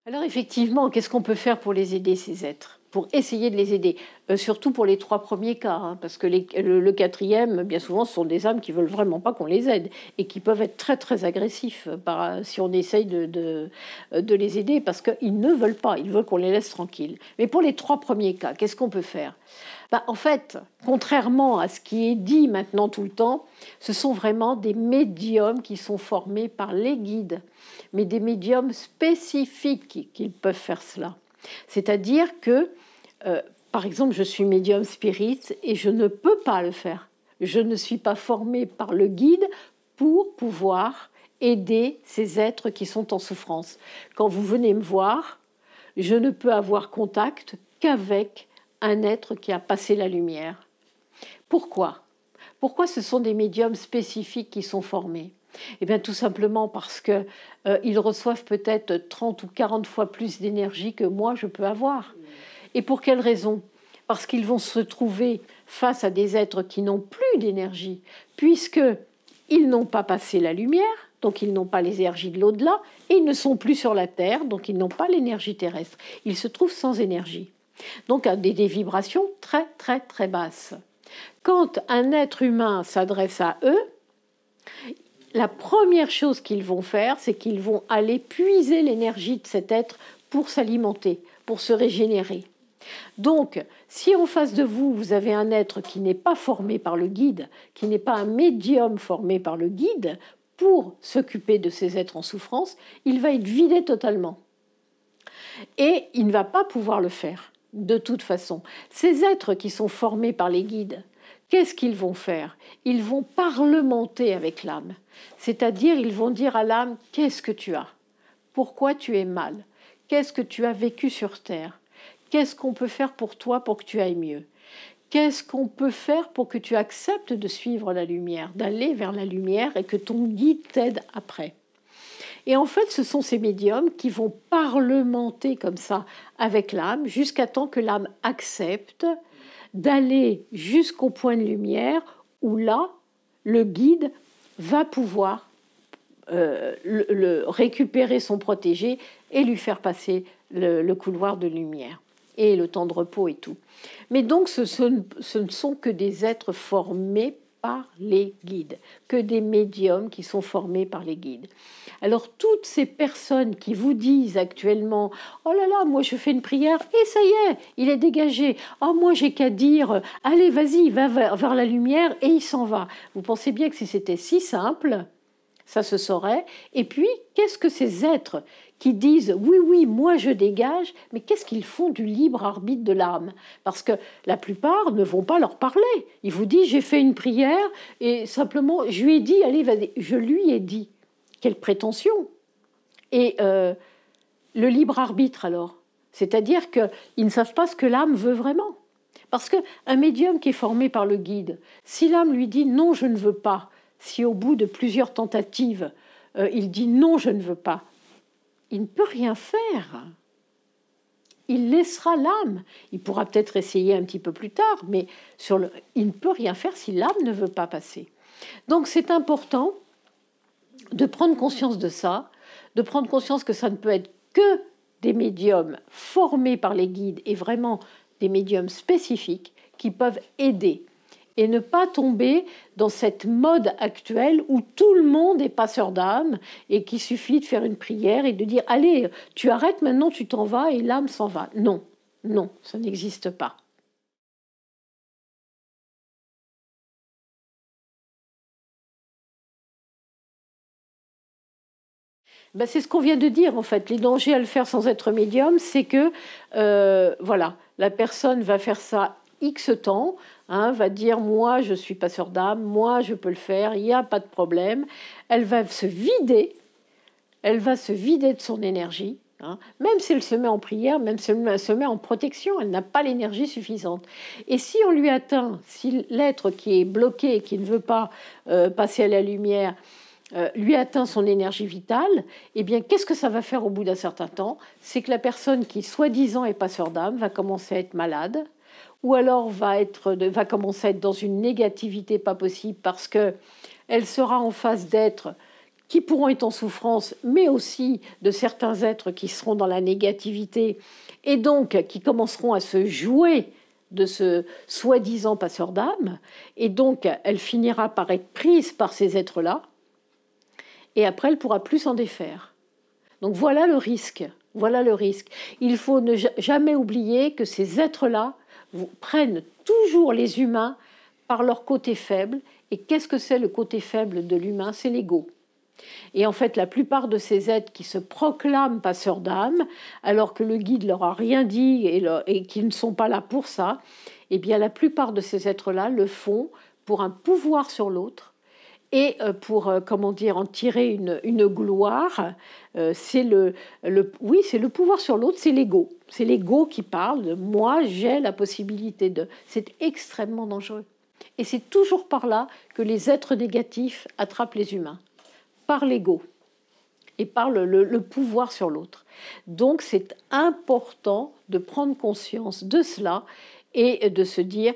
Alors effectivement, qu'est-ce qu'on peut faire pour les aider, ces êtres? Pour essayer de les aider, surtout pour les 3 premiers cas, hein, parce que le 4e, bien souvent, ce sont des âmes qui veulent vraiment pas qu'on les aide et qui peuvent être très, très agressifs si on essaye de les aider, parce qu'ils ne veulent pas, ils veulent qu'on les laisse tranquilles. Mais pour les 3 premiers cas, qu'est-ce qu'on peut faire? En fait, contrairement à ce qui est dit maintenant tout le temps, ce sont vraiment des médiums qui sont formés par les guides, mais des médiums spécifiques qui peuvent faire cela. C'est-à-dire que, par exemple, je suis médium spirit et je ne peux pas le faire. Je ne suis pas formée par le guide pour pouvoir aider ces êtres qui sont en souffrance. Quand vous venez me voir, je ne peux avoir contact qu'avec un être qui a passé la lumière. Pourquoi? Pourquoi ce sont des médiums spécifiques qui sont formés? Eh bien, tout simplement parce qu'ils reçoivent peut-être 30 ou 40 fois plus d'énergie que moi je peux avoir. Et pour quelle raison? Parce qu'ils vont se trouver face à des êtres qui n'ont plus d'énergie, puisqu'ils n'ont pas passé la lumière, donc ils n'ont pas les énergies de l'au-delà, et ils ne sont plus sur la Terre, donc ils n'ont pas l'énergie terrestre. Ils se trouvent sans énergie. Donc des vibrations très très très basses. Quand un être humain s'adresse à eux, la première chose qu'ils vont faire, c'est qu'ils vont aller puiser l'énergie de cet être pour s'alimenter, pour se régénérer. Donc, si en face de vous, vous avez un être qui n'est pas formé par le guide, qui n'est pas un médium formé par le guide, pour s'occuper de ces êtres en souffrance, il va être vidé totalement. Et il ne va pas pouvoir le faire. De toute façon, ces êtres qui sont formés par les guides, qu'est-ce qu'ils vont faire? Ils vont parlementer avec l'âme. C'est-à-dire, ils vont dire à l'âme, qu'est-ce que tu as? Pourquoi tu es mal? Qu'est-ce que tu as vécu sur Terre? Qu'est-ce qu'on peut faire pour toi pour que tu ailles mieux? Qu'est-ce qu'on peut faire pour que tu acceptes de suivre la lumière, d'aller vers la lumière et que ton guide t'aide après? Et en fait, ce sont ces médiums qui vont parlementer comme ça avec l'âme jusqu'à temps que l'âme accepte d'aller jusqu'au point de lumière où là, le guide va pouvoir le récupérer son protégé et lui faire passer le couloir de lumière et le temps de repos et tout. Mais donc, ce ne sont que des êtres formés par les guides, que des médiums qui sont formés par les guides. Alors, toutes ces personnes qui vous disent actuellement « Oh là là, moi je fais une prière et ça y est, il est dégagé. Oh, moi j'ai qu'à dire « Allez, vas-y, va vers la lumière » et il s'en va. » Vous pensez bien que si c'était si simple, ça se saurait. Et puis, qu'est-ce que ces êtres qui disent « Oui, oui, moi je dégage », mais qu'est-ce qu'ils font du libre arbitre de l'âme? Parce que la plupart ne vont pas leur parler. Ils vous disent « J'ai fait une prière et simplement, je lui ai dit « Allez, vas-y », je lui ai dit. Quelle prétention! Et le libre arbitre, alors? C'est-à-dire qu'ils ne savent pas ce que l'âme veut vraiment. Parce qu'un médium qui est formé par le guide, si l'âme lui dit « non, je ne veux pas », si au bout de plusieurs tentatives, il dit « non, je ne veux pas », il ne peut rien faire. Il laissera l'âme. Il pourra peut-être essayer un petit peu plus tard, mais il ne peut rien faire si l'âme ne veut pas passer. Donc c'est important de prendre conscience de ça, de prendre conscience que ça ne peut être que des médiums formés par les guides et vraiment des médiums spécifiques qui peuvent aider et ne pas tomber dans cette mode actuelle où tout le monde est passeur d'âme et qu'il suffit de faire une prière et de dire « Allez, tu arrêtes maintenant, tu t'en vas et l'âme s'en va ». Non, non, ça n'existe pas. C'est ce qu'on vient de dire, en fait. Les dangers à le faire sans être médium, c'est que voilà, la personne va faire ça X temps, va dire « moi, je suis passeur d'âme, moi, je peux le faire, il n'y a pas de problème ». Elle va se vider de son énergie, hein. Même si elle se met en prière, même si elle se met en protection, elle n'a pas l'énergie suffisante. Et si on lui atteint, si l'être qui est bloqué, qui ne veut pas passer à la lumière, lui atteint son énergie vitale, eh bien, qu'est-ce que ça va faire au bout d'un certain temps? C'est que la personne qui, soi-disant, est passeur d'âme, va commencer à être malade, ou alors va commencer à être dans une négativité pas possible parce qu'elle sera en face d'êtres qui pourront être en souffrance, mais aussi de certains êtres qui seront dans la négativité et donc qui commenceront à se jouer de ce soi-disant passeur d'âme. Et donc, elle finira par être prise par ces êtres-là et après, elle ne pourra plus s'en défaire. Donc voilà le risque. Voilà le risque. Il faut ne jamais oublier que ces êtres-là prennent toujours les humains par leur côté faible. Et qu'est-ce que c'est le côté faible de l'humain? C'est l'ego. Et en fait, la plupart de ces êtres qui se proclament passeurs d'âme, alors que le guide leur a rien dit et qui ne sont pas là pour ça, eh bien, la plupart de ces êtres-là le font pour un pouvoir sur l'autre et pour, en tirer une gloire. C'est c'est le pouvoir sur l'autre, c'est l'ego. C'est l'ego qui parle de moi, j'ai la possibilité de. C'est extrêmement dangereux. Et c'est toujours par là que les êtres négatifs attrapent les humains, par l'ego et par le pouvoir sur l'autre. Donc c'est important de prendre conscience de cela et de se dire,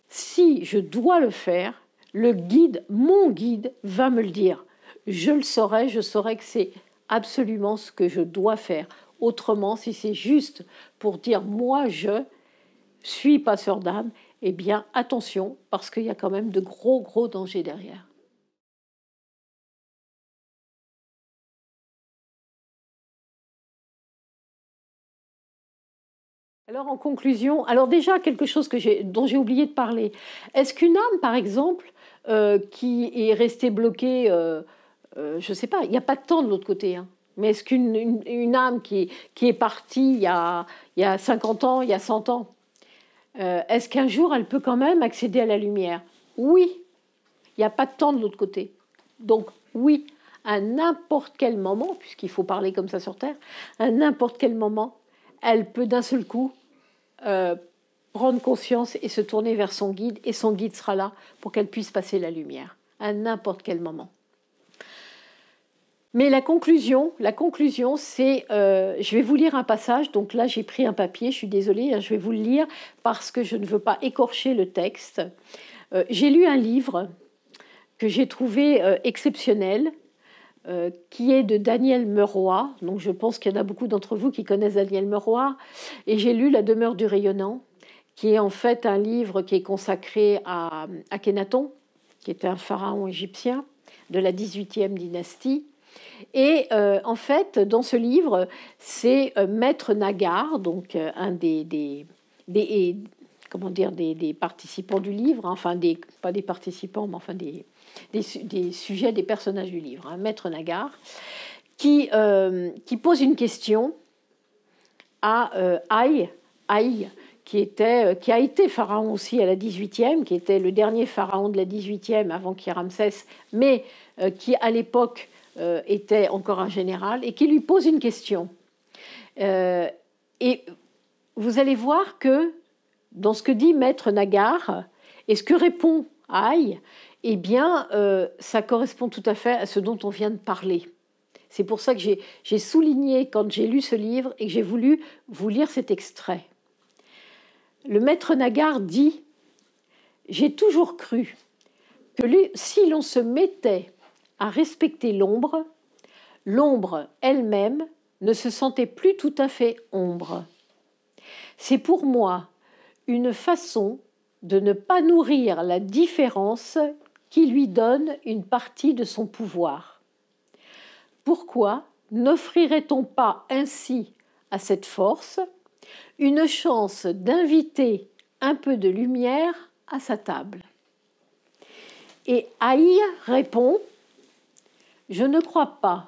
si je dois le faire, le guide, mon guide, va me le dire. Je le saurai, je saurai que c'est absolument ce que je dois faire. Autrement, si c'est juste pour dire moi je suis passeur d'âme, eh bien attention, parce qu'il y a quand même de gros dangers derrière. Alors en conclusion, alors déjà quelque chose dont j'ai oublié de parler. Est-ce qu'une âme, par exemple, qui est restée bloquée, je ne sais pas, il n'y a pas de temps de l'autre côté, hein, mais est-ce qu'une âme qui est partie il y a 50 ans, il y a 100 ans, est-ce qu'un jour elle peut quand même accéder à la lumière? Oui, il n'y a pas de temps de l'autre côté. Donc oui, à n'importe quel moment, puisqu'il faut parler comme ça sur Terre, à n'importe quel moment, elle peut d'un seul coup prendre conscience et se tourner vers son guide, et son guide sera là pour qu'elle puisse passer la lumière, à n'importe quel moment. Mais la conclusion, c'est, je vais vous lire un passage, donc là j'ai pris un papier, je suis désolée, hein, je vais vous le lire parce que je ne veux pas écorcher le texte. J'ai lu un livre que j'ai trouvé exceptionnel, qui est de Daniel Meroy. Donc je pense qu'il y en a beaucoup d'entre vous qui connaissent Daniel Meroy. Et j'ai lu La demeure du rayonnant, qui est en fait un livre qui est consacré à Akhenaton, qui était un pharaon égyptien de la 18e dynastie. Et en fait, dans ce livre, c'est Maître Nagar, donc un des participants du livre, enfin pas des participants, mais enfin des sujets, des personnages du livre, hein, Maître Nagar, qui pose une question à Aïe, qui a été pharaon aussi à la 18e, qui était le dernier pharaon de la 18e avant qu'il y ait Ramsès, mais qui à l'époque était encore un général, et qui lui pose une question. Et vous allez voir que dans ce que dit Maître Nagar et ce que répond Aïe, eh bien, ça correspond tout à fait à ce dont on vient de parler. C'est pour ça que j'ai souligné quand j'ai lu ce livre et que j'ai voulu vous lire cet extrait. Le Maître Nagar dit « J'ai toujours cru que si l'on se mettait à respecter l'ombre, l'ombre elle-même ne se sentait plus tout à fait ombre. C'est pour moi une façon de ne pas nourrir la différence qui lui donne une partie de son pouvoir. Pourquoi n'offrirait-on pas ainsi à cette force une chance d'inviter un peu de lumière à sa table ?» Et Aïe répond « Je ne crois pas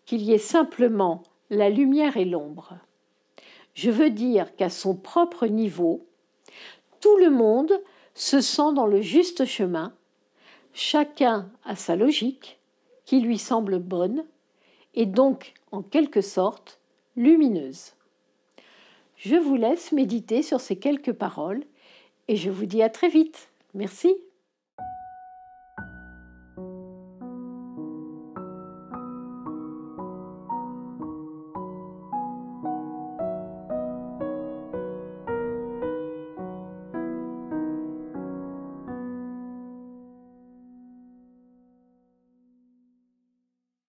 qu'il y ait simplement la lumière et l'ombre. Je veux dire qu'à son propre niveau, tout le monde se sent dans le juste chemin, chacun a sa logique qui lui semble bonne, et donc, en quelque sorte, lumineuse. Je vous laisse méditer sur ces quelques paroles et je vous dis à très vite. Merci.